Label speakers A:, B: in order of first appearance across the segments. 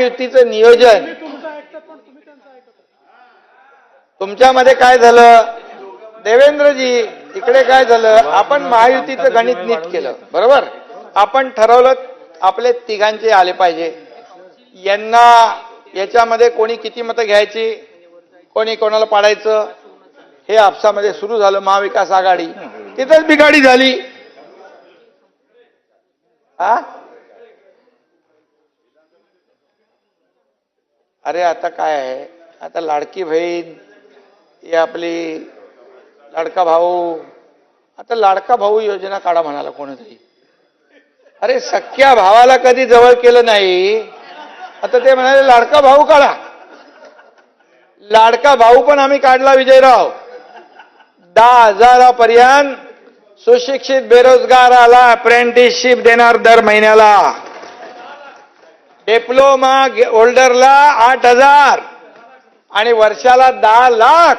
A: युतीचं नियोजन तुमच्यामध्ये काय झालं देवेंद्रजी, इकडे काय झालं, आपण महायुतीचं गणित नीट केलं बरोबर. आपण ठरवलं आपले तिघांचे आले पाहिजे, यांना याच्यामध्ये कोणी किती मतं घ्यायची, कोणी कोणाला पाडायचं, हे आपसामध्ये सुरू झालं. महाविकास आघाडी तिथंच बिघाडी झाली. अरे आता काय आहे, आता लाडकी बहीण ही आपली लाडका भाऊ, आता लाडका भाऊ योजना काढा म्हणाला कोणीतरी. अरे सख्या भावाला कधी जवळ केलं नाही, आता ते म्हणाले लाडका भाऊ काढा. लाडका भाऊ पण आम्ही काढला विजयराव. 10,000 पर्यंत सुशिक्षित बेरोजगाराला अप्रेंटिसशिप देणार दर महिन्याला. डिप्लोमा होल्डरला 8,000 आणि वर्षाला 10 लाख.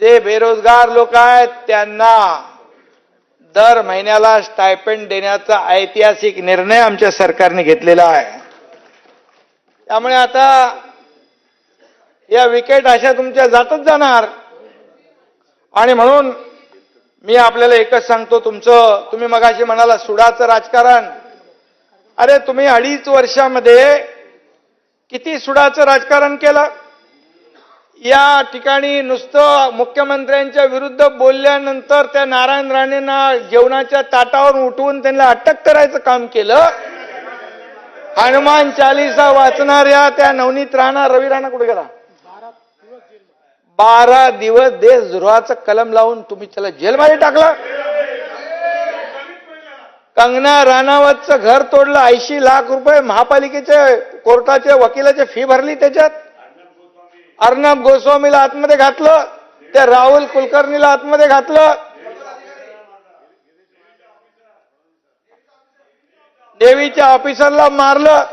A: जे बेरोजगार लोक आहेत त्यांना दर महिन्याला स्टायपेंड देण्याचा ऐतिहासिक निर्णय आमच्या सरकारने घेतलेला आहे. त्यामुळे आता या विकेट अशा तुमच्या जातच जाणार. आणि म्हणून मी आपल्याला एकच सांगतो, तुम्ही मगाशी म्हणाला सुडाचं राजकारण. अरे तुम्ही 2.5 वर्षामध्ये किती सुडाचं राजकारण केलं. या ठिकाणी नुसतं मुख्यमंत्र्यांच्या विरुद्ध बोलल्यानंतर त्या नारायण राणेंना जेवणाच्या ताटावर उठवून त्यांना अटक करायचं काम केलं. हनुमान चालीसा वाचणाऱ्या त्या नवनीत राणा, रवी राणा कुठे गेला, 12 दिवस देशद्रोहाचं कलम लावून तुम्ही त्याला जेलमध्ये टाकला. कंगना राणावतचं घर तोडलं, 80 लाख रुपये महापालिकेचे कोर्टाचे वकिलाची फी भरली त्याच्यात. अर्णब गोस्वामीला आतमध्ये घातलं, त्या राहुल कुलकर्णीला आतमध्ये घातलं, देवीच्या ऑफिसरला मारलं.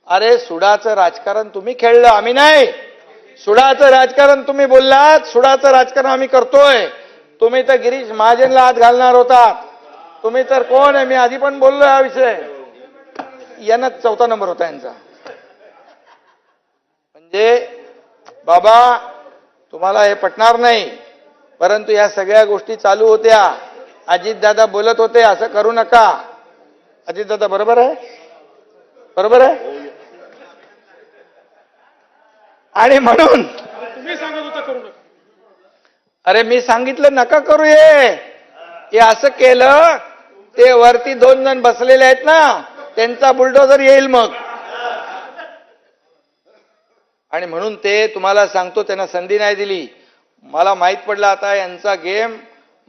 A: अरे सुडाचं राजकारण तुम्ही खेळलं, आम्ही नाही. सुडाचं राजकारण तुम्ही बोललात, सुडाचं राजकारण आम्ही करतोय. तुम्ही तर गिरीश महाजनला हात घालणार होता. तुम्ही तर कोण आहे, मी आधी पण बोललो हा विषय. यांना 4था नंबर होता यांचा. म्हणजे बाबा तुम्हाला हे पटणार नाही, परंतु या सगळ्या गोष्टी चालू होत्या. अजितदादा बोलत होते असं करू नका. अजितदादा बरोबर आहे, बरोबर आहे. आणि म्हणून
B: तुम्ही सांगत होता करू नका.
A: अरे मी सांगितलं नका करू. हे असं केलं ते वरती 2 जण बसलेले आहेत ना, त्यांचा बुलडोझर येईल मग. आणि म्हणून ते तुम्हाला सांगतो, त्यांना संधी नाही दिली. मला माहित पडलं आता यांचा गेम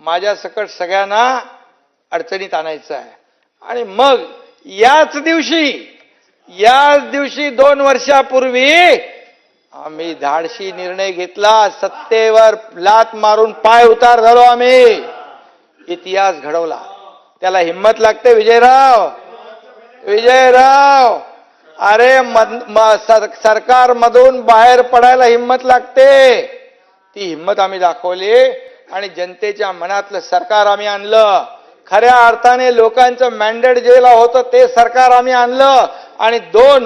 A: माझ्या सकट सगळ्यांना अडचणीत आणायचा आहे. आणि मग याच दिवशी 2 वर्षापूर्वी आम्ही धाडशी निर्णय घेतला. सत्तेवर लात मारून पाय उतार झालो आम्ही. इतिहास घडवला. त्याला हिम्मत लागते विजयराव. अरे सरकारमधून बाहेर पडायला हिम्मत लागते. ती हिम्मत आम्ही दाखवली आणि जनतेच्या मनातलं सरकार आम्ही आणलं. खऱ्या अर्थाने लोकांचं मॅन्डेट जेला होतं ते सरकार आम्ही आणलं. आणि 2